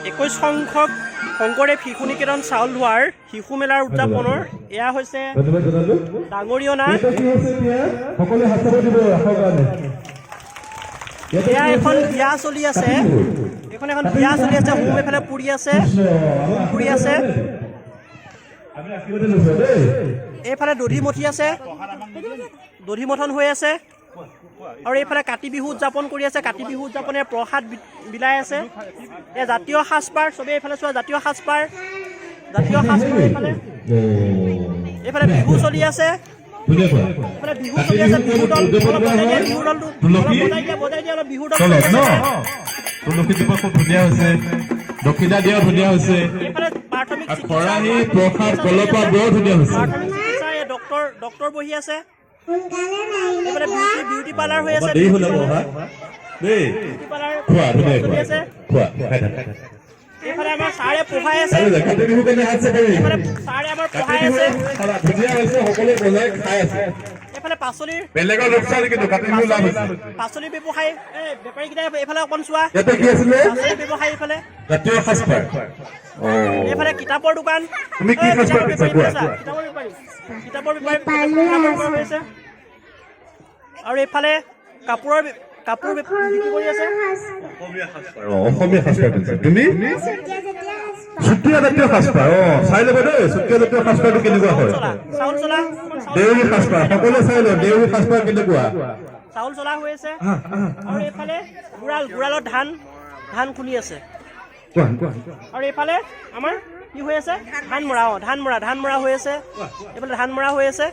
21 সংখ্যক শংকৰদেৱ শিশু নিকেতন চাউল ধোৱাৰ শিশু মেলাৰ উদযাপনৰ এয়া হৈছে ডাঙৰিয়না। এয়া এখন বিয়া চলি আছে, এখন বিয়া চলি আছে। হোম এফালে পুৰি আছে, পুৰি আছে। এইফালে দধি মঠি আছে, দধি মথন হৈ আছে। আৰু এইফালে কাতি বিহু উদযাপন কৰি আছে। কাতি বিহু উদযাপনে প্ৰসাদ বিলাই আছে। এই জাতীয় সাজপাৰ, চবেই এইফালে চোৱা, জাতীয় সাজপাৰ, জাতীয় সাজপাৰ। এইফালে বিহু চলি আছে, এইফালে বিহু চলি আছে। বিহু দল অলপ বজাই দিয়া, বিহু দলটো বজাই দিয়া অলপ। বিহু দল চলি আছে। তুলসী দিব খুব ধুনীয়া হৈছে, দক্ষিণা দিয়া ধুনীয়া হৈছে। এইফালে প্ৰাথমিক খৰাহি প্ৰসাদ কলপা বৰ ধুনীয়া হৈছে। প্ৰাথমিক চিকিৎসা ডক্তৰ বহি আছে। এইফালে বিউটি পাৰ্লাৰ হৈ আছে। দেৰি হ'ল দেই, বিউটি পাৰ্লাৰ খোৱা ধুনীয়া চলি আছে। খোৱা। এইফালে আমাৰ ছাৰে পঢ়াই আছে। কাতি বিহু কাৰণে হাত চাপৰি এইফালে ছাৰে আমাৰ পঢ়াই আছে। ধুনীয়া হৈছে, সকলোৱে বজাই খাই আছে। এইফালে পাচলিৰ বেলেগৰ লোকচান কিন্তু কাতি বিহু লাভ হৈছে। পাচলি ব্যৱসায়ী বেপাৰীকেইটাই এইফালে অকণ চোৱা। ইয়াতে কি আছিলে? পাচলি ব্যৱসায়ী এইফালে। জাতীয় সাজপাৰ। এইফালে কিতাপৰ দোকান। তুমি কি সাজপাৰ পিছা কোৱা? কিতাপৰ বেপাৰী হৈ আছে। আৰু এইফালে কাপোৰ বিক্ৰী কৰি আছে। অসমীয়া সাজপাৰ পিছা তুমি? চুতীয়া জাতীয় সাজপাৰ। চাই ল'ব দেই, চুতীয়া জাতীয় সাজপাৰটো কেনেকুৱা হয়। চাউল চলা, দেউৰী সাজপাৰ সকলোৱে চাই লওঁ, দেউৰী সাজপাৰ কেনেকুৱা। চাউল চলা হৈ আছে। আৰু এইফালে গুড়ালত ধান খুন্দি আছে। আৰু এইফালে আমাৰ কি হৈ আছে? ধান মৰা হৈ আছে। এইফালে ধান মৰা হৈ আছে।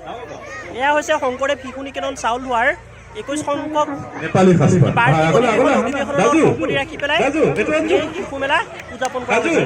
এয়া হৈছে শংকৰদেৱ শিশু নিকেতন চাউল ধোৱাৰ 21 সংখ্যক নেপালী সাজপাৰ। অধিৱেশনত ৰাখি পেলাই এই শিশু মেলা উদযাপন কৰা হৈছে।